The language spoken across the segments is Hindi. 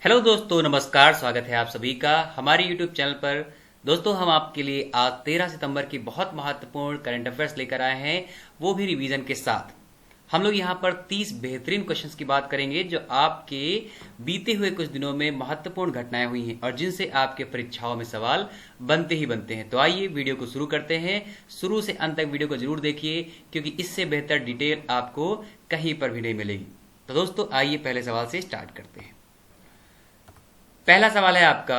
हेलो दोस्तों, नमस्कार। स्वागत है आप सभी का हमारे YouTube चैनल पर। दोस्तों, हम आपके लिए आज 13 सितंबर की बहुत महत्वपूर्ण करंट अफेयर्स लेकर आए हैं, वो भी रिवीजन के साथ। हम लोग यहाँ पर 30 बेहतरीन क्वेश्चंस की बात करेंगे जो आपके बीते हुए कुछ दिनों में महत्वपूर्ण घटनाएं हुई हैं और जिनसे आपके परीक्षाओं में सवाल बनते ही बनते हैं। तो आइए वीडियो को शुरू करते हैं। शुरू से अंत तक वीडियो को जरूर देखिए क्योंकि इससे बेहतर डिटेल आपको कहीं पर भी नहीं मिलेगी। तो दोस्तों, आइए पहले सवाल से स्टार्ट करते हैं। पहला सवाल है आपका,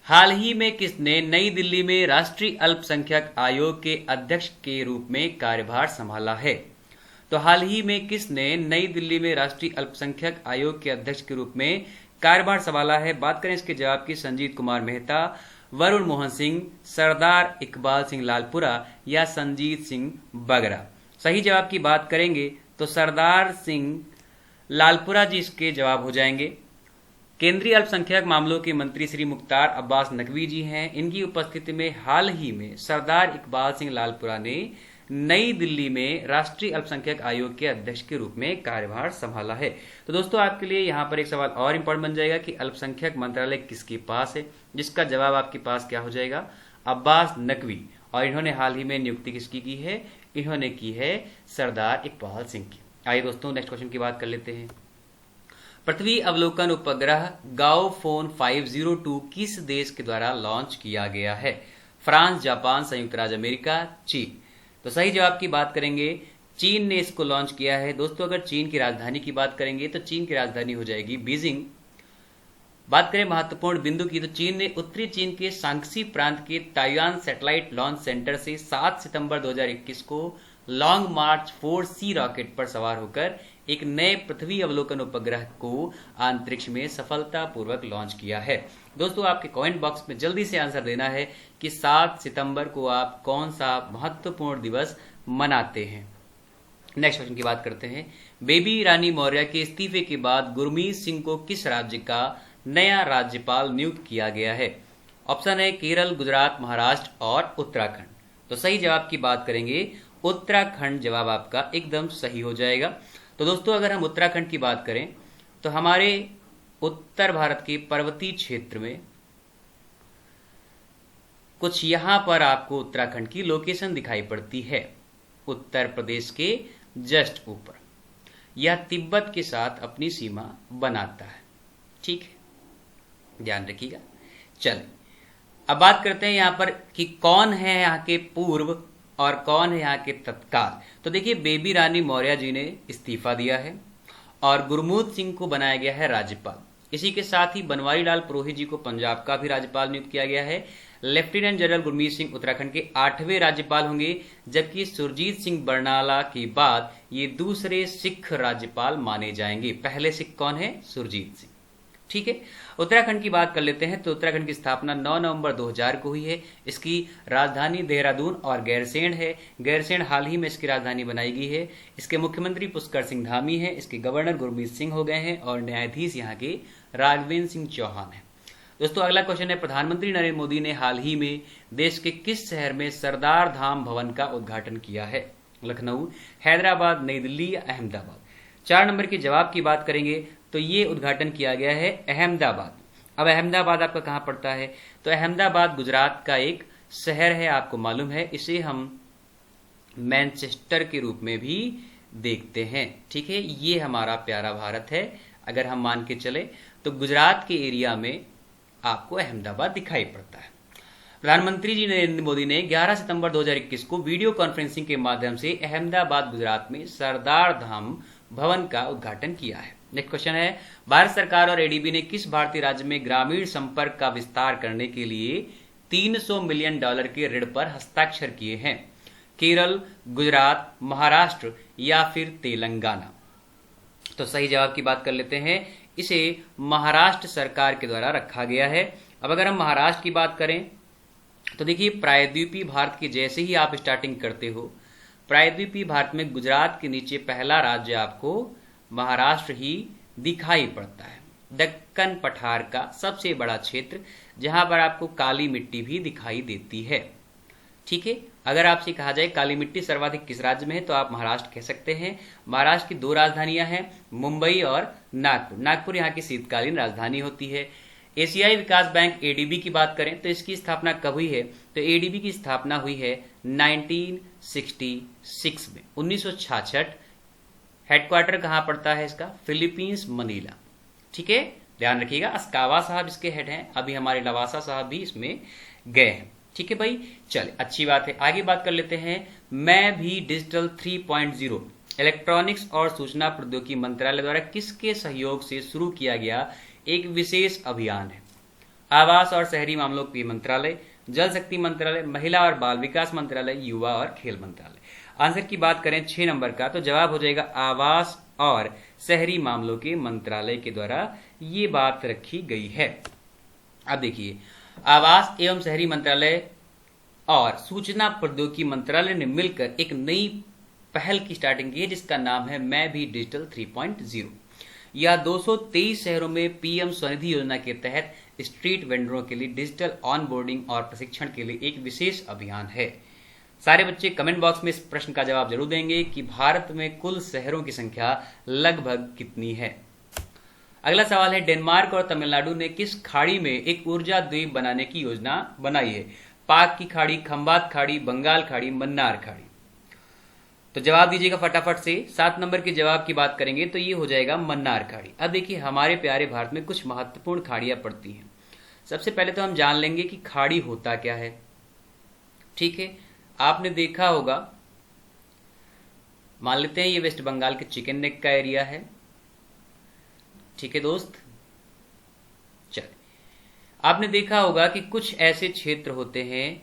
हाल ही में किसने नई दिल्ली में राष्ट्रीय अल्पसंख्यक आयोग के अध्यक्ष के रूप में कार्यभार संभाला है? तो हाल ही में किसने नई दिल्ली में राष्ट्रीय अल्पसंख्यक आयोग के अध्यक्ष के रूप में कार्यभार संभाला है? बात करें इसके जवाब की, संजीत कुमार मेहता, वरुण मोहन सिंह, सरदार इकबाल सिंह लालपुरा या संजीत सिंह बगरा। सही जवाब की बात करेंगे तो सरदार सिंह लालपुरा जी इसके जवाब हो जाएंगे। केंद्रीय अल्पसंख्यक मामलों के मंत्री श्री मुख्तार अब्बास नकवी जी हैं। इनकी उपस्थिति में हाल ही में सरदार इकबाल सिंह लालपुरा ने नई दिल्ली में राष्ट्रीय अल्पसंख्यक आयोग के अध्यक्ष के रूप में कार्यभार संभाला है। तो दोस्तों, आपके लिए यहाँ पर एक सवाल और इंपॉर्टेंट बन जाएगा कि अल्पसंख्यक मंत्रालय किसके पास है, जिसका जवाब आपके पास क्या हो जाएगा? अब्बास नकवी। और इन्होंने हाल ही में नियुक्ति किसकी की है? इन्होंने की है सरदार इकबाल सिंह की। आइए दोस्तों, नेक्स्ट क्वेश्चन की बात कर लेते हैं। पृथ्वी अवलोकन उपग्रह गाओफोन 502 किस देश के द्वारा लॉन्च किया गया है? फ्रांस, जापान, संयुक्त राज्य अमेरिका, चीन। तो सही जवाब की बात करेंगे, चीन ने इसको लॉन्च किया है। दोस्तों, अगर चीन की राजधानी की बात करेंगे तो चीन की राजधानी हो जाएगी बीजिंग। बात करें महत्वपूर्ण बिंदु की तो चीन ने उत्तरी चीन के शांक्सी प्रांत के ताइवान सैटेलाइट लॉन्च सेंटर से 7 सितंबर 2021 को लॉन्ग मार्च 4C रॉकेट पर सवार होकर एक नए पृथ्वी अवलोकन उपग्रह को अंतरिक्ष में सफलतापूर्वक लॉन्च किया है। दोस्तों, आपके कमेंट बॉक्स में जल्दी से आंसर देना है कि 7 सितंबर को आप कौन सा महत्वपूर्ण दिवस मनाते हैं। नेक्स्ट क्वेश्चन की बात करते हैं। बेबी रानी मौर्य के इस्तीफे के बाद गुरमीत सिंह को किस राज्य का नया राज्यपाल नियुक्त किया गया है? ऑप्शन है केरल, गुजरात, महाराष्ट्र और उत्तराखंड। तो सही जवाब की बात करेंगे, उत्तराखंड जवाब आपका एकदम सही हो जाएगा। तो दोस्तों, अगर हम उत्तराखंड की बात करें तो हमारे उत्तर भारत के पर्वतीय क्षेत्र में कुछ यहां पर आपको उत्तराखंड की लोकेशन दिखाई पड़ती है। उत्तर प्रदेश के जस्ट ऊपर यह तिब्बत के साथ अपनी सीमा बनाता है। ठीक है, ध्यान रखिएगा। चलिए, अब बात करते हैं यहां पर कि कौन है यहाँ के पूर्व और कौन है यहाँ के तत्काल। तो देखिए, बेबी रानी मौर्य जी ने इस्तीफा दिया है और गुरमीत सिंह को बनाया गया है राज्यपाल। इसी के साथ ही बनवारी लाल पुरोहित जी को पंजाब का भी राज्यपाल नियुक्त किया गया है। लेफ्टिनेंट जनरल गुरमीत सिंह उत्तराखंड के 8वें राज्यपाल होंगे, जबकि सुरजीत सिंह बरनाला के बाद ये दूसरे सिख राज्यपाल माने जाएंगे। पहले सिख कौन है? सुरजीत सिंह। ठीक है, उत्तराखंड की बात कर लेते हैं। तो उत्तराखंड की स्थापना 9 नवंबर 2000 को हुई है। इसकी राजधानी देहरादून और गैरसैंण है। गैरसैंण हाल ही में इसकी राजधानी बनाई गई है। इसके मुख्यमंत्री पुष्कर सिंह धामी है। इसके गवर्नर गुरमीत सिंह हो गए हैं और न्यायाधीश यहाँ के राघवेंद्र सिंह चौहान है। दोस्तों, अगला क्वेश्चन है, प्रधानमंत्री नरेंद्र मोदी ने हाल ही में देश के किस शहर में सरदार धाम भवन का उद्घाटन किया है? लखनऊ, हैदराबाद, नई दिल्ली या अहमदाबाद? 4 नंबर के जवाब की बात करेंगे तो ये उद्घाटन किया गया है अहमदाबाद। अब अहमदाबाद आपका कहां पड़ता है? तो अहमदाबाद गुजरात का एक शहर है, आपको मालूम है। इसे हम मैनचेस्टर के रूप में भी देखते हैं। ठीक है, ये हमारा प्यारा भारत है। अगर हम मान के चले तो गुजरात के एरिया में आपको अहमदाबाद दिखाई पड़ता है। प्रधानमंत्री जी नरेंद्र मोदी ने 11 सितंबर 2021 को वीडियो कॉन्फ्रेंसिंग के माध्यम से अहमदाबाद गुजरात में सरदार धाम भवन का उद्घाटन किया है। नेक्स्ट क्वेश्चन है, भारत सरकार और एडीबी ने किस भारतीय राज्य में ग्रामीण संपर्क का विस्तार करने के लिए $300 मिलियन के ऋण पर हस्ताक्षर किए हैं? केरल, गुजरात, महाराष्ट्र या फिर तेलंगाना? तो सही जवाब की बात कर लेते हैं, इसे महाराष्ट्र सरकार के द्वारा रखा गया है। अब अगर हम महाराष्ट्र की बात करें तो देखिए, प्रायद्वीपीय भारत की जैसे ही आप स्टार्टिंग करते हो, प्रायद्वीपीय भारत में गुजरात के नीचे पहला राज्य आपको महाराष्ट्र ही दिखाई पड़ता है। दक्कन पठार का सबसे बड़ा क्षेत्र जहां पर आपको काली मिट्टी भी दिखाई देती है। ठीक है, अगर आपसे कहा जाए काली मिट्टी सर्वाधिक किस राज्य में है, तो आप महाराष्ट्र कह सकते हैं। महाराष्ट्र की 2 राजधानियां हैं, मुंबई और नागपुर। नागपुर यहाँ की शीतकालीन राजधानी होती है। एशियाई विकास बैंक एडीबी की बात करें तो इसकी स्थापना कब हुई है, तो एडीबी की स्थापना हुई है 1966 में, 1966। हेडक्वार्टर कहां पड़ता है इसका, फिलीपींस मनीला। ठीक है, ध्यान रखिएगा। अस्कावा साहब इसके हेड हैं, अभी हमारे लवासा साहब भी इसमें गए हैं। ठीक है भाई, चले अच्छी बात है। आगे बात कर लेते हैं। मैं भी डिजिटल 3.0 इलेक्ट्रॉनिक्स और सूचना प्रौद्योगिकी मंत्रालय द्वारा किसके सहयोग से शुरू किया गया एक विशेष अभियान है। आवास और शहरी मामलों के मंत्रालय, जल शक्ति मंत्रालय, महिला और बाल विकास मंत्रालय, युवा और खेल मंत्रालय। आंसर की बात करें 6 नंबर का, तो जवाब हो जाएगा आवास और शहरी मामलों के मंत्रालय के द्वारा ये बात रखी गई है। अब देखिए, आवास एवं शहरी मंत्रालय और सूचना प्रौद्योगिकी मंत्रालय ने मिलकर एक नई पहल की स्टार्टिंग की है जिसका नाम है मैं भी डिजिटल 3.0। यह 223 शहरों में पीएम स्वनिधि योजना के तहत स्ट्रीट वेंडरों के लिए डिजिटल ऑनबोर्डिंग और प्रशिक्षण के लिए एक विशेष अभियान है। सारे बच्चे कमेंट बॉक्स में इस प्रश्न का जवाब जरूर देंगे कि भारत में कुल शहरों की संख्या लगभग कितनी है। अगला सवाल है, डेनमार्क और तमिलनाडु ने किस खाड़ी में एक ऊर्जा द्वीप बनाने की योजना बनाई है। पाक की खाड़ी, खंबात खाड़ी, बंगाल खाड़ी, मन्नार खाड़ी। तो जवाब दीजिएगा फटाफट से। 7 नंबर के जवाब की बात करेंगे तो ये हो जाएगा मन्नार खाड़ी। अब देखिए, हमारे प्यारे भारत में कुछ महत्वपूर्ण खाड़ियां पड़ती हैं। सबसे पहले तो हम जान लेंगे कि खाड़ी होता क्या है। ठीक है, आपने देखा होगा, मान लेते हैं ये वेस्ट बंगाल के चिकन नेक का एरिया है। ठीक है दोस्त, चलिए, आपने देखा होगा कि कुछ ऐसे क्षेत्र होते हैं,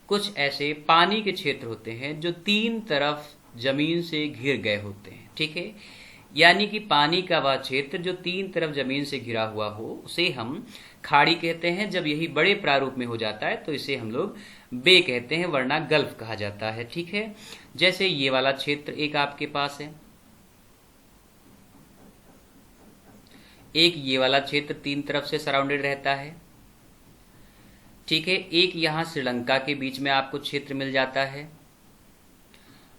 कुछ ऐसे पानी के क्षेत्र होते हैं जो 3 तरफ जमीन से घिर गए होते हैं। ठीक है, यानी कि पानी का वह क्षेत्र जो 3 तरफ जमीन से घिरा हुआ हो उसे हम खाड़ी कहते हैं। जब यही बड़े प्रारूप में हो जाता है तो इसे हम लोग बे कहते हैं, वरना गल्फ कहा जाता है। ठीक है, जैसे ये वाला क्षेत्र एक आपके पास है, एक ये वाला क्षेत्र 3 तरफ से सराउंडेड रहता है। ठीक है, एक यहां श्रीलंका के बीच में आपको क्षेत्र मिल जाता है,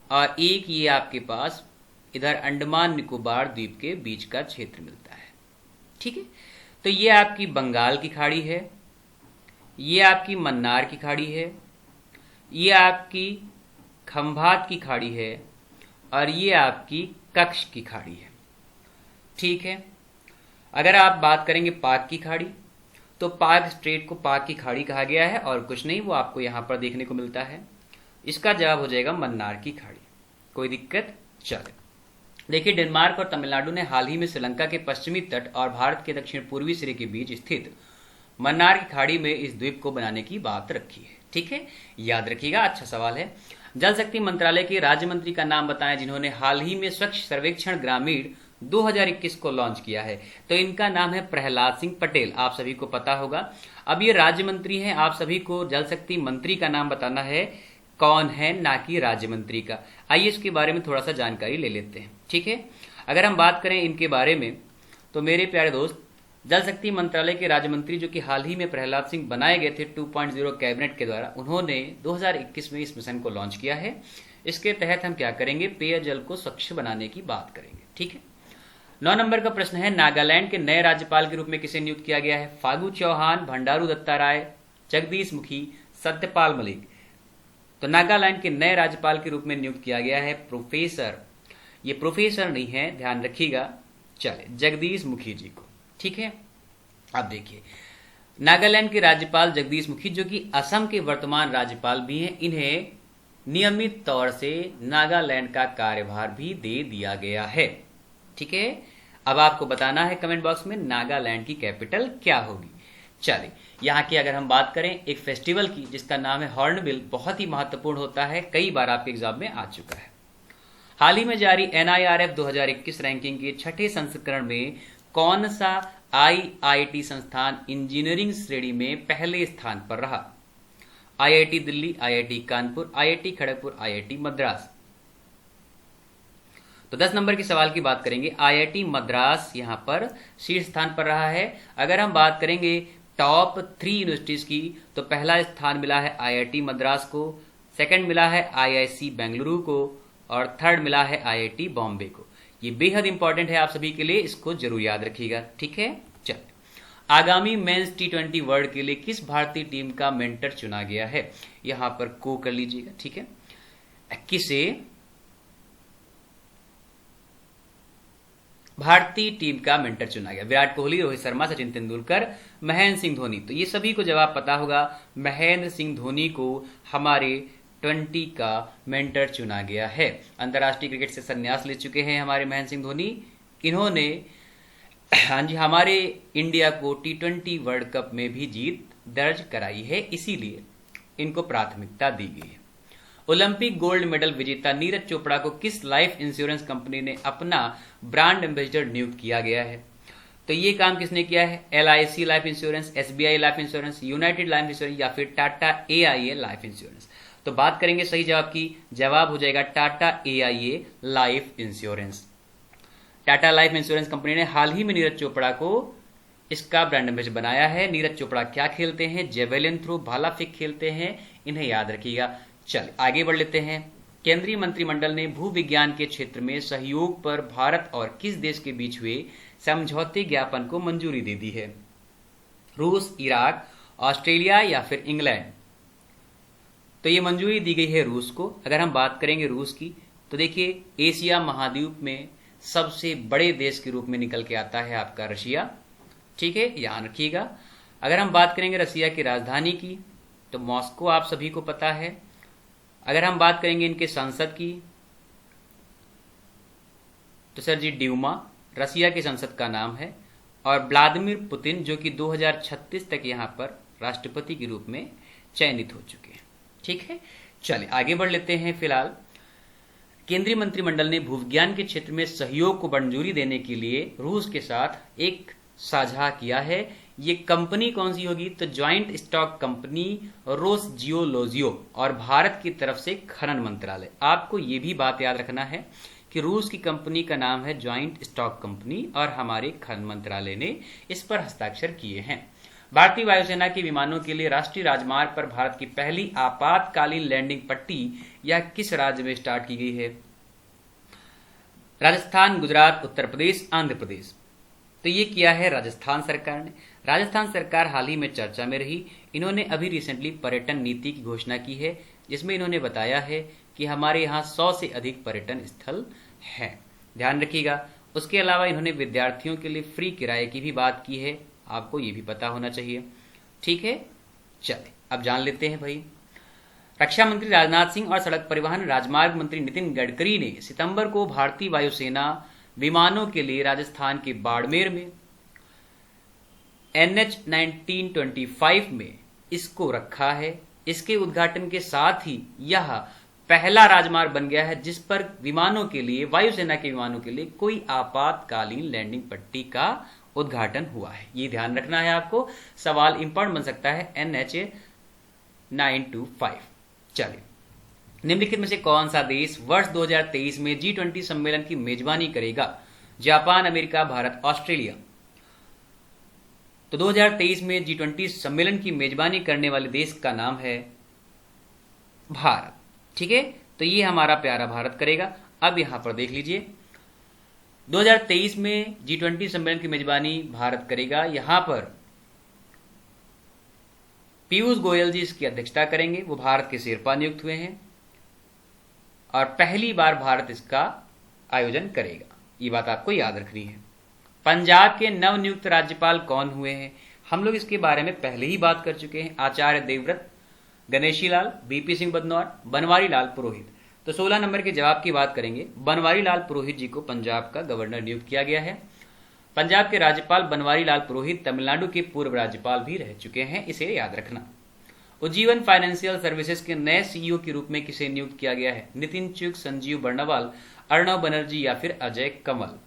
और एक ये आपके पास इधर अंडमान निकोबार द्वीप के बीच का क्षेत्र मिलता है। ठीक है, तो ये आपकी बंगाल की खाड़ी है, ये आपकी मन्नार की खाड़ी है, ये आपकी खंभात की खाड़ी है, और ये आपकी कच्छ की खाड़ी है। ठीक है, अगर आप बात करेंगे पाक की खाड़ी, तो पाक स्ट्रेट को पाक की खाड़ी कहा गया है और कुछ नहीं, वो आपको यहां पर देखने को मिलता है। इसका जवाब हो जाएगा मन्नार की खाड़ी। कोई दिक्कत? चले, देखिए, डेनमार्क और तमिलनाडु ने हाल ही में श्रीलंका के पश्चिमी तट और भारत के दक्षिण पूर्वी सिरे के बीच स्थित मन्नार की खाड़ी में इस द्वीप को बनाने की बात रखी है। ठीक है, याद रखिएगा, अच्छा सवाल है। जल शक्ति मंत्रालय के राज्य मंत्री का नाम बताएं जिन्होंने हाल ही में स्वच्छ सर्वेक्षण ग्रामीण 2021 को लॉन्च किया है। तो इनका नाम है प्रहलाद सिंह पटेल, आप सभी को पता होगा। अब ये राज्य मंत्री हैं, आप सभी को जल शक्ति मंत्री का नाम बताना है कौन है, ना कि राज्य मंत्री का। आइए इसके बारे में थोड़ा सा जानकारी ले लेते हैं। ठीक है, अगर हम बात करें इनके बारे में तो मेरे प्यारे दोस्त, जल शक्ति मंत्रालय के राज्य मंत्री जो कि हाल ही में प्रहलाद सिंह बनाए गए थे 2.0 कैबिनेट के द्वारा, उन्होंने 2021 में इस मिशन को लॉन्च किया है। इसके तहत हम क्या करेंगे, पेयजल को स्वच्छ बनाने की बात करेंगे। ठीक है, 9 नंबर का प्रश्न है, नागालैंड के नए राज्यपाल के रूप में किसे नियुक्त किया गया है। फागू चौहान, भंडारू दत्ताराय, जगदीश मुखी, सत्यपाल मलिक। तो नागालैंड के नए राज्यपाल के रूप में नियुक्त किया गया है प्रोफेसर, ये प्रोफेसर नहीं है, ध्यान रखिएगा, चले, जगदीश मुखी जी को। ठीक है, अब देखिए, नागालैंड के राज्यपाल जगदीश मुखी जो कि असम के वर्तमान राज्यपाल भी हैं, इन्हें नियमित तौर से नागालैंड का कार्यभार भी दे दिया गया है। ठीक है, अब आपको बताना है कमेंट बॉक्स में नागालैंड की कैपिटल क्या होगी। चलिए, यहाँ की अगर हम बात करें एक फेस्टिवल की जिसका नाम है हॉर्नबिल, बहुत ही महत्वपूर्ण होता है, कई बार आपके एग्जाम में आ चुका है। हाल ही में जारी NIRF 2021 रैंकिंग के 6ठे संस्करण में कौन सा IIT संस्थान इंजीनियरिंग श्रेणी में पहले स्थान पर रहा। IIT Delhi, IIT Kanpur, IIT Kharagpur, IIT Madras. तो 10 नंबर के सवाल की बात करेंगे, IIT मद्रास यहां पर शीर्ष स्थान पर रहा है। अगर हम बात करेंगे टॉप 3 यूनिवर्सिटीज की, तो पहला स्थान मिला है IIT मद्रास को, सेकंड मिला है IIC बेंगलुरु को और थर्ड मिला है IIT बॉम्बे को। ये बेहद इंपॉर्टेंट है आप सभी के लिए, इसको जरूर याद रखिएगा। ठीक है, चल आगामी मेंस T20 वर्ल्ड के लिए किस भारतीय टीम का मेंटर चुना गया है, यहां पर को कर लीजिएगा। ठीक है, किसे भारतीय टीम का मेंटर चुना गया? विराट कोहली, रोहित शर्मा, सचिन तेंदुलकर, महेंद्र सिंह धोनी। तो ये सभी को जवाब पता होगा, महेंद्र सिंह धोनी को हमारे 20 का मेंटर चुना गया है। अंतर्राष्ट्रीय क्रिकेट से संन्यास ले चुके हैं हमारे महेंद्र सिंह धोनी। इन्होंने हाँ जी हमारे इंडिया को T20 वर्ल्ड कप में भी जीत दर्ज कराई है, इसीलिए इनको प्राथमिकता दी गई है। ओलंपिक गोल्ड मेडल विजेता नीरज चोपड़ा को किस लाइफ इंश्योरेंस कंपनी ने अपना ब्रांड एम्बेसडर नियुक्त किया गया है? तो ये काम किसने किया है? LIC life insurance, SBI life insurance, United life insurance या फिर टाटा AIA लाइफ इंश्योरेंस। तो बात करेंगे सही जवाब की, जवाब हो जाएगा Tata AIA life insurance. Tata life insurance company ने हाल ही में नीरज चोपड़ा को इसका ब्रांड एम्बेसडर बनाया है। नीरज चोपड़ा क्या खेलते हैं? जेवेलिन थ्रो, भाला फेंक खेलते हैं, इन्हें याद रखिएगा। चल आगे बढ़ लेते हैं। केंद्रीय मंत्रिमंडल ने भू विज्ञान के क्षेत्र में सहयोग पर भारत और किस देश के बीच हुए समझौते ज्ञापन को मंजूरी दे दी है? रूस, इराक, ऑस्ट्रेलिया या फिर इंग्लैंड? तो ये मंजूरी दी गई है रूस को। अगर हम बात करेंगे रूस की, तो देखिए एशिया महाद्वीप में सबसे बड़े देश के रूप में निकल के आता है आपका रशिया। ठीक है, ध्यान रखिएगा। अगर हम बात करेंगे रशिया की राजधानी की, तो मॉस्को आप सभी को पता है। अगर हम बात करेंगे इनके संसद की, तो सर जी ड्यूमा रशिया की संसद का नाम है। और व्लादिमीर पुतिन जो कि 2036 तक यहां पर राष्ट्रपति के रूप में चयनित हो चुके हैं। ठीक है, चलिए आगे बढ़ लेते हैं। फिलहाल केंद्रीय मंत्रिमंडल ने भूविज्ञान के क्षेत्र में सहयोग को मंजूरी देने के लिए रूस के साथ एक साझा किया है। ये कंपनी कौन सी होगी? तो ज्वाइंट स्टॉक कंपनी रोसजियोलॉजियो और भारत की तरफ से खनन मंत्रालय। आपको ये भी बात याद रखना है कि रूस की कंपनी का नाम है ज्वाइंट स्टॉक कंपनी और हमारे खनन मंत्रालय ने इस पर हस्ताक्षर किए हैं। भारतीय वायुसेना के विमानों के लिए राष्ट्रीय राजमार्ग पर भारत की पहली आपातकालीन लैंडिंग पट्टी या किस राज्य में स्टार्ट की गई है? राजस्थान, गुजरात, उत्तर प्रदेश, आंध्र प्रदेश। तो ये किया है राजस्थान सरकार ने। राजस्थान सरकार हाल ही में चर्चा में रही। इन्होंने अभी रिसेंटली पर्यटन नीति की घोषणा की है, जिसमें इन्होंने बताया है कि हमारे यहाँ 100 से अधिक पर्यटन स्थल हैं। ध्यान रखिएगा। उसके अलावा इन्होंने विद्यार्थियों के लिए फ्री किराए की भी बात की है, आपको ये भी पता होना चाहिए। ठीक है, चलिए अब जान लेते हैं भाई। रक्षा मंत्री राजनाथ सिंह और सड़क परिवहन राजमार्ग मंत्री नितिन गडकरी ने सितंबर को भारतीय वायुसेना विमानों के लिए राजस्थान के बाड़मेर में NH 1925 में इसको रखा है। इसके उद्घाटन के साथ ही यह पहला राजमार्ग बन गया है जिस पर विमानों के लिए, वायुसेना के विमानों के लिए कोई आपातकालीन लैंडिंग पट्टी का उद्घाटन हुआ है। ये ध्यान रखना है आपको, सवाल इंपॉर्टेंट बन सकता है NH 925। चलिए, निम्नलिखित में से कौन सा देश वर्ष 2023 में G20 सम्मेलन की मेजबानी करेगा? Japan, America, Bharat, Australia. तो 2023 में G20 सम्मेलन की मेजबानी करने वाले देश का नाम है भारत। ठीक है, तो ये हमारा प्यारा भारत करेगा। अब यहां पर देख लीजिए, 2023 में G20 सम्मेलन की मेजबानी भारत करेगा। यहां पर पीयूष गोयल जी इसकी अध्यक्षता करेंगे। वो भारत के शेरपा नियुक्त हुए हैं और पहली बार भारत इसका आयोजन करेगा। ये बात आपको याद रखनी है। पंजाब के नवनियुक्त राज्यपाल कौन हुए हैं? हम लोग इसके बारे में पहले ही बात कर चुके हैं। आचार्य देवव्रत, गणेशी लाल, बीपी सिंह बदनौर, बनवारी लाल पुरोहित। तो 16 नंबर के जवाब की बात करेंगे। बनवारी लाल पुरोहित जी को पंजाब का गवर्नर नियुक्त किया गया है। पंजाब के राज्यपाल बनवारी लाल पुरोहित तमिलनाडु के पूर्व राज्यपाल भी रह चुके हैं, इसे याद रखना। उज्जीवन फाइनेंशियल सर्विसेज के नए CEO के रूप में किसे नियुक्त किया गया है? नितिन चुग, संजीव बर्णवाल, अर्णव बनर्जी या फिर अजय कमल।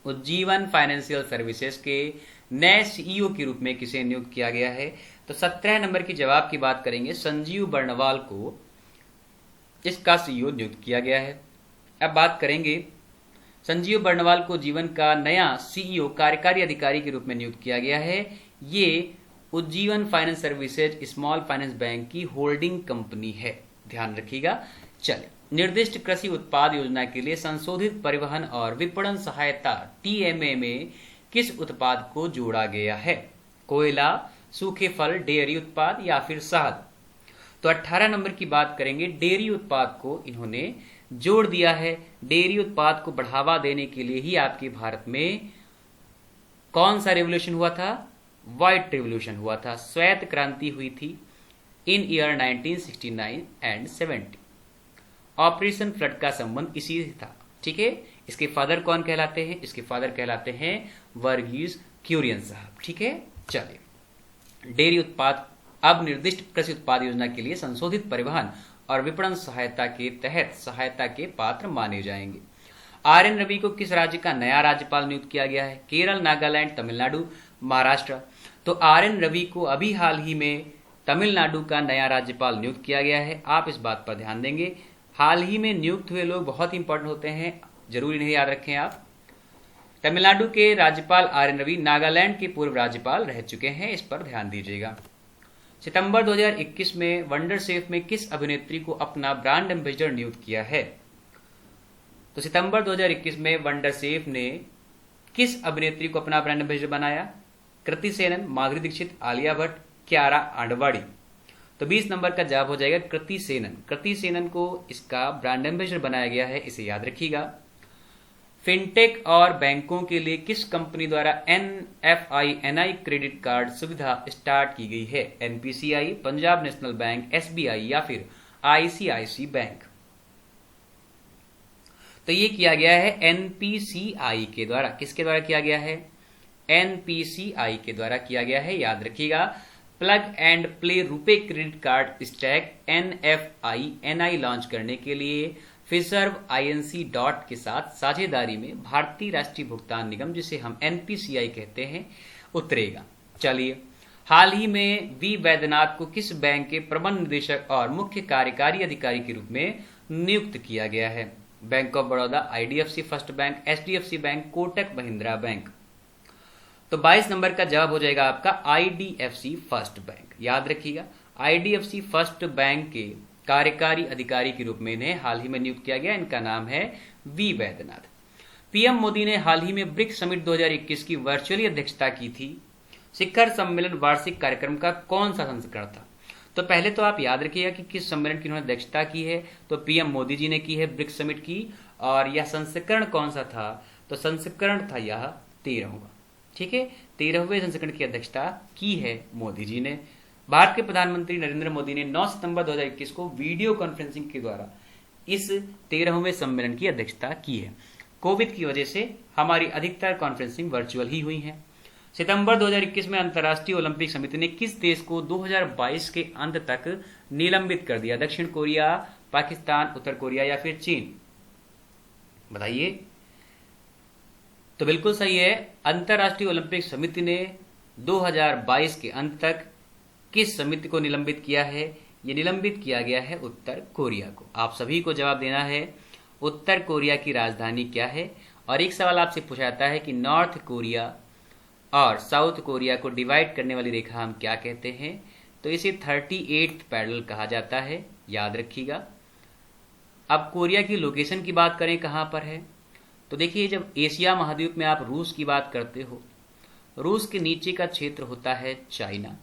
उज्जीवन फाइनेंशियल सर्विसेज के नए CEO के रूप में किसे नियुक्त किया गया है? तो 17 नंबर की जवाब की बात करेंगे। संजीव बर्णवाल को इसका CEO नियुक्त किया गया है। अब बात करेंगे, संजीव बर्णवाल को जीवन का नया CEO कार्यकारी अधिकारी के रूप में नियुक्त किया गया है। ये Ujjivan finance services small finance bank की होल्डिंग कंपनी है, ध्यान रखिएगा। चलिए, निर्दिष्ट कृषि उत्पाद योजना के लिए संशोधित परिवहन और विपणन सहायता TMA में किस उत्पाद को जोड़ा गया है? कोयला, सूखे फल, डेयरी उत्पाद या फिर शहद? तो 18 नंबर की बात करेंगे। डेयरी उत्पाद को इन्होंने जोड़ दिया है। डेयरी उत्पाद को बढ़ावा देने के लिए ही आपके भारत में कौन सा रेवोल्यूशन हुआ था? व्हाइट रेवोल्यूशन हुआ था, श्वेत क्रांति हुई थी इन ईयर 1969 एंड 70। ऑपरेशन फ्लड का संबंध इसी से था, ठीक है। इसके फादर कौन कहलाते हैं? इसके फादर कहलाते हैं वर्गीज कुरियन साहब, ठीक है। चलिए, डेयरी उत्पाद अब निर्दिष्ट कृषि उत्पाद योजना के लिए संशोधित परिवहन और विपणन सहायता के तहत सहायता के पात्र माने जाएंगे। RN रवि को किस राज्य का नया राज्यपाल नियुक्त किया गया है? केरल, नागालैंड, तमिलनाडु, महाराष्ट्र? तो RN रवि को अभी हाल ही में तमिलनाडु का नया राज्यपाल नियुक्त किया गया है। आप इस बात पर ध्यान देंगे, हाल ही में नियुक्त हुए लोग बहुत इंपॉर्टेंट होते हैं, जरूरी नहीं याद रखें आप। तमिलनाडु के राज्यपाल RN रवि नागालैंड के पूर्व राज्यपाल रह चुके हैं, इस पर ध्यान दीजिएगा। सितंबर 2021 में वंडर सेफ में किस अभिनेत्री को अपना ब्रांड एम्बेसडर नियुक्त किया है? तो सितंबर 2021 में वंडर सेफ ने किस अभिनेत्री को अपना ब्रांड एम्बेसडर बनाया? कृति सेनन, माधुरी दीक्षित, आलिया भट्ट, कियारा आडवाणी? तो 20 नंबर का जवाब हो जाएगा कृति सेनन। कृति सेनन को इसका ब्रांड एम्बेसडर बनाया गया है, इसे याद रखिएगा। फिनटेक और बैंकों के लिए किस कंपनी द्वारा NFI क्रेडिट कार्ड सुविधा स्टार्ट की गई है? NPCI, Punjab national bank, SBI या फिर ICICI बैंक? तो ये किया गया है NPCI के द्वारा। किसके द्वारा किया गया है? NPCI के द्वारा किया गया है, याद रखिएगा। Plug and play RuPay credit card stack NFI launch करने के लिए फिजर्व INC डॉट के साथ साझेदारी में भारतीय राष्ट्रीय भुगतान निगम, जिसे हम NPCI कहते हैं, उतरेगा। चलिए, हाल ही में वी वैद्यनाथ को किस बैंक के प्रबंध निदेशक और मुख्य कार्यकारी अधिकारी के रूप में नियुक्त किया गया है? Bank of Baroda, IDFC first bank, HDFC bank, Kotak Mahindra bank? तो 22 नंबर का जवाब हो जाएगा आपका IDFC फर्स्ट बैंक, याद रखिएगा। IDFC फर्स्ट बैंक के कार्यकारी अधिकारी के रूप में इन्हें हाल ही में नियुक्त किया गया। इनका नाम है वी वैद्यनाथ। PM मोदी ने हाल ही में ब्रिक्स समिट 2021 की वर्चुअली अध्यक्षता की थी। शिखर सम्मेलन वार्षिक कार्यक्रम का कौन सा संस्करण था? तो पहले तो आप याद रखिएगा कि किस सम्मेलन की उन्होंने अध्यक्षता की है। तो PM मोदी जी ने की है ब्रिक्स समिट की। और यह संस्करण कौन सा था? तो संस्करण था यह 13वां, ठीक है। 13वें संस्करण की अध्यक्षता की है मोदी जी ने। भारत के प्रधानमंत्री नरेंद्र मोदी ने 9 सितंबर 2021 को वीडियो कॉन्फ्रेंसिंग के द्वारा इस 13वें सम्मेलन की अध्यक्षता की है। कोविड की वजह से हमारी अधिकतर कॉन्फ्रेंसिंग वर्चुअल ही हुई है। सितंबर 2021 में अंतर्राष्ट्रीय ओलंपिक समिति ने किस देश को 2022 के अंत तक निलंबित कर दिया? दक्षिण कोरिया, पाकिस्तान, उत्तर कोरिया या फिर चीन? बताइए। तो बिल्कुल सही है, अंतर्राष्ट्रीय ओलंपिक समिति ने 2022 के अंत तक किस समिति को निलंबित किया है? ये निलंबित किया गया है उत्तर कोरिया को। आप सभी को जवाब देना है, उत्तर कोरिया की राजधानी क्या है? और एक सवाल आपसे पूछा जाता है कि नॉर्थ कोरिया और साउथ कोरिया को डिवाइड करने वाली रेखा हम क्या कहते हैं? तो इसे 38th पैरेलल कहा जाता है, याद रखिएगा। अब कोरिया की लोकेशन की बात करें, कहां पर है? तो देखिए, जब एशिया महाद्वीप में आप रूस की बात करते हो, रूस के नीचे का क्षेत्र होता है चाइना।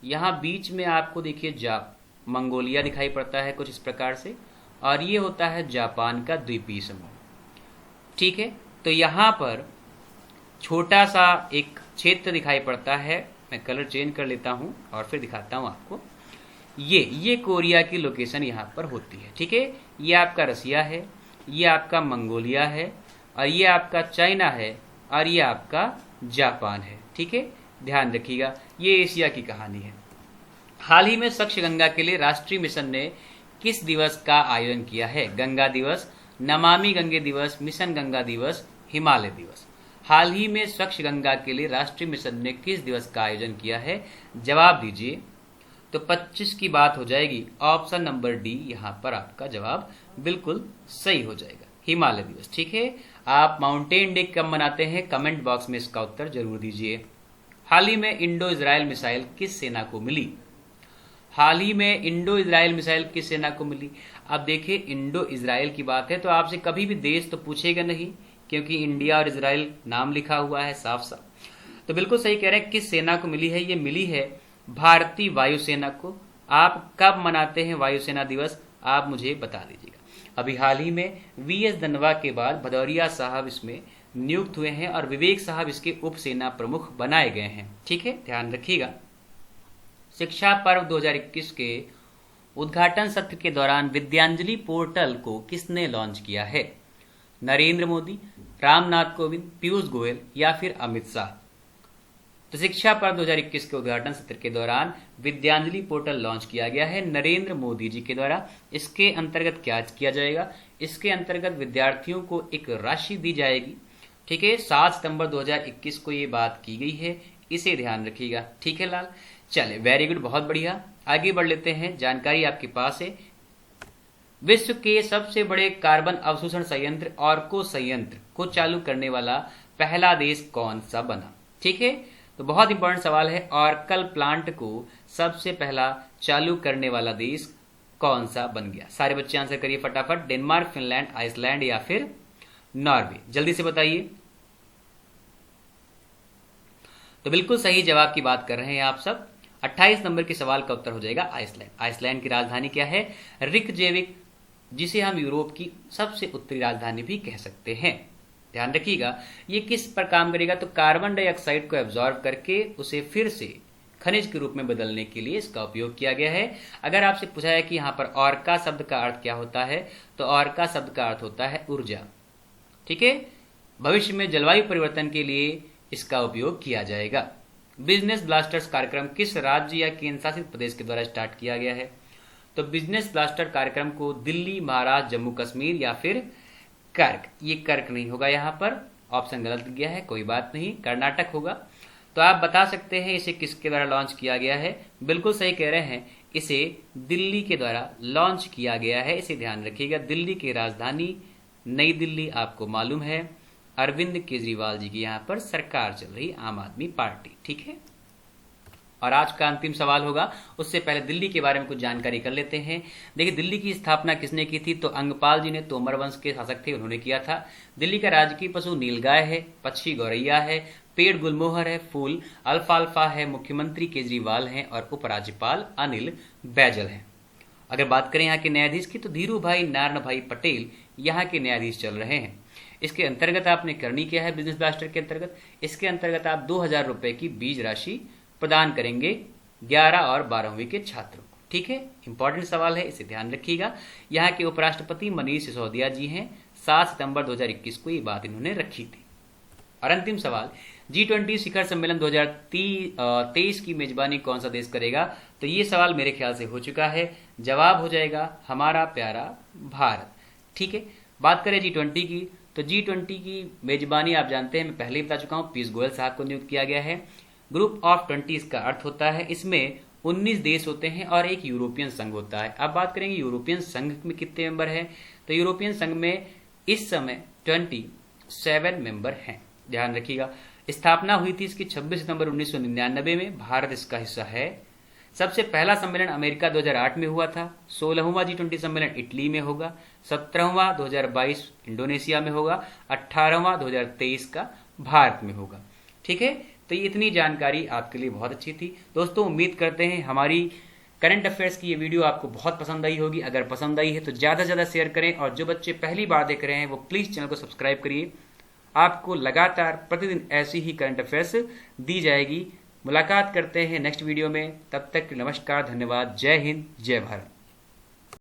यहाँ बीच में आपको देखिए मंगोलिया दिखाई पड़ता है कुछ इस प्रकार से, और ये होता है जापान का द्वीपीय समूह, ठीक है। तो यहाँ पर छोटा सा एक क्षेत्र दिखाई पड़ता है। मैं कलर चेंज कर लेता हूँ और फिर दिखाता हूँ आपको। ये कोरिया की लोकेशन यहाँ पर होती है, ठीक है। ये आपका रसिया है, ये आपका मंगोलिया है, और ये आपका चाइना है, और ये आपका जापान है, ठीक है। ध्यान रखिएगा, ये एशिया की कहानी है। हाल ही में स्वच्छ गंगा के लिए राष्ट्रीय मिशन ने किस दिवस का आयोजन किया है? गंगा दिवस, नमामि गंगे दिवस, मिशन गंगा दिवस, हिमालय दिवस? हाल ही में स्वच्छ गंगा के लिए राष्ट्रीय मिशन ने किस दिवस का आयोजन किया है? जवाब दीजिए। तो 25 की बात हो जाएगी। ऑप्शन नंबर डी यहाँ पर आपका जवाब बिल्कुल सही हो जाएगा, हिमालय दिवस, ठीक है। आप माउंटेन डे कब मनाते हैं? कमेंट बॉक्स में इसका उत्तर जरूर दीजिए। हाल ही में इंडो इजराइल मिसाइल किस सेना को मिली? हाल ही में इंडो इजराइल मिसाइल किस सेना को मिली? अब देखिए, इंडो इजराइल की बात है तो आपसे कभी भी देश तो पूछेगा नहीं, क्योंकि इंडिया और इजराइल नाम लिखा हुआ है साफ साफ। तो बिल्कुल सही कह रहे हैं, किस सेना को मिली है? ये मिली है भारतीय वायुसेना को। आप कब मनाते हैं वायुसेना दिवस, आप मुझे बता दीजिएगा। अभी हाल ही में वीएस धनोआ के बाद भदौरिया साहब इसमें नियुक्त हुए हैं और विवेक साहब इसके उप सेना प्रमुख बनाए गए हैं। ठीक है, ध्यान रखिएगा। शिक्षा पर्व 2021 के उद्घाटन सत्र के दौरान विद्यांजलि पोर्टल को किसने लॉन्च किया है? नरेंद्र मोदी, रामनाथ कोविंद, पीयूष गोयल या फिर अमित शाह? तो शिक्षा पर्व 2021 के उद्घाटन सत्र के दौरान विद्यांजलि पोर्टल लॉन्च किया गया है नरेंद्र मोदी जी के द्वारा। इसके अंतर्गत क्या किया जाएगा? इसके अंतर्गत विद्यार्थियों को एक राशि दी जाएगी। ठीक है, 7 सितंबर 2021 को ये बात की गई है, इसे ध्यान रखिएगा। ठीक है लाल, चले, वेरी गुड, बहुत बढ़िया। आगे बढ़ लेते हैं, जानकारी आपके पास है। विश्व के सबसे बड़े कार्बन अवशोषण संयंत्र ऑर्को संयंत्र को चालू करने वाला पहला देश कौन सा बना? ठीक है, तो बहुत इंपॉर्टेंट सवाल है, ऑर्कल प्लांट को सबसे पहला चालू करने वाला देश कौन सा बन गया? सारे बच्चे आंसर करिए फटाफट। डेनमार्क, फिनलैंड, आइसलैंड या फिर नॉर्वे? जल्दी से बताइए। तो बिल्कुल सही जवाब की बात कर रहे हैं आप सब। 28 नंबर के सवाल का उत्तर हो जाएगा आइसलैंड। आइसलैंड की राजधानी क्या है? रिकजेविक, जिसे हम यूरोप की सबसे उत्तरी राजधानी भी कह सकते हैं। ध्यान रखिएगा, ये किस पर काम करेगा? तो कार्बन डाइऑक्साइड को एब्जॉर्ब करके उसे फिर से खनिज के रूप में बदलने के लिए इसका उपयोग किया गया है। अगर आपसे पूछा है कि यहाँ पर ऑर्का शब्द का अर्थ क्या होता है, तो ऑर्का शब्द का अर्थ होता है ऊर्जा। ठीक है, भविष्य में जलवायु परिवर्तन के लिए इसका उपयोग किया जाएगा। बिजनेस ब्लास्टर्स कार्यक्रम किस राज्य या केंद्र शासित प्रदेश के द्वारा स्टार्ट किया गया है? तो बिजनेस ब्लास्टर कार्यक्रम को दिल्ली, महाराष्ट्र, जम्मू कश्मीर या फिर कर्क? ये कर्क नहीं होगा, यहाँ पर ऑप्शन गलत गया है, कोई बात नहीं, कर्नाटक होगा। तो आप बता सकते हैं इसे किसके द्वारा लॉन्च किया गया है? बिल्कुल सही कह रहे हैं, इसे दिल्ली के द्वारा लॉन्च किया गया है। इसे ध्यान रखिएगा। दिल्ली की राजधानी नई दिल्ली आपको मालूम है, अरविंद केजरीवाल जी की यहाँ पर सरकार चल रही, आम आदमी पार्टी। ठीक है, और आज का अंतिम सवाल होगा, उससे पहले दिल्ली के बारे में कुछ जानकारी कर लेते हैं। देखिए, दिल्ली की स्थापना किसने की थी? तो अंगपाल जी ने, तोमर वंश के शासक थे, उन्होंने किया था। दिल्ली का राजकीय पशु नीलगाय है, पक्षी गौरैया है, पेड़ गुलमोहर है, फूल अल्फाल्फा है, मुख्यमंत्री केजरीवाल हैं और उपराज्यपाल अनिल बैजल हैं। अगर बात करें यहाँ के न्यायाधीश की, तो धीरू भाई नारायण भाई पटेल यहाँ के न्यायाधीश चल रहे हैं। इसके अंतर्गत आपने करनी क्या है? बिजनेस ब्लास्टर के अंतर्गत, इसके अंतर्गत आप 2000 रुपए की बीज राशि प्रदान करेंगे 11 और 12वीं के छात्रों को। ठीक है, इंपॉर्टेंट सवाल है, इसे ध्यान रखिएगा। यहाँ के उपराष्ट्रपति मनीष सिसोदिया जी हैं। 7 सितंबर 2021 को ये बात इन्होंने रखी थी। और अंतिम सवाल, G20 शिखर सम्मेलन 2023 की मेजबानी कौन सा देश करेगा? तो ये सवाल मेरे ख्याल से हो चुका है। जवाब हो जाएगा हमारा प्यारा भारत। ठीक है, बात करें G20 की, तो G20 की मेजबानी आप जानते हैं, मैं पहले ही बता चुका हूँ, पीयूष गोयल साहब को नियुक्त किया गया है। ग्रुप ऑफ 20 इसका अर्थ होता है, इसमें 19 देश होते हैं और एक यूरोपियन संघ होता है। अब बात करेंगे यूरोपियन संघ में कितने मेंबर हैं? तो यूरोपियन संघ में इस समय 27 मेंबर हैं। ध्यान रखिएगा। स्थापना हुई थी इसकी 26 सितंबर 1999 में। भारत इसका हिस्सा है। सबसे पहला सम्मेलन अमेरिका 2008 में हुआ था। 16वां G20 सम्मेलन इटली में होगा। 17वां 2022 इंडोनेशिया में होगा। 18वां 2023 का भारत में होगा। ठीक है, तो ये इतनी जानकारी आपके लिए बहुत अच्छी थी। दोस्तों, उम्मीद करते हैं हमारी करंट अफेयर्स की ये वीडियो आपको बहुत पसंद आई होगी। अगर पसंद आई है तो ज़्यादा से ज़्यादा शेयर करें, और जो बच्चे पहली बार देख रहे हैं वो प्लीज़ चैनल को सब्सक्राइब करिए। आपको लगातार प्रतिदिन ऐसी ही करंट अफेयर्स दी जाएगी। मुलाकात करते हैं नेक्स्ट वीडियो में। तब तक नमस्कार, धन्यवाद, जय हिंद, जय भारत।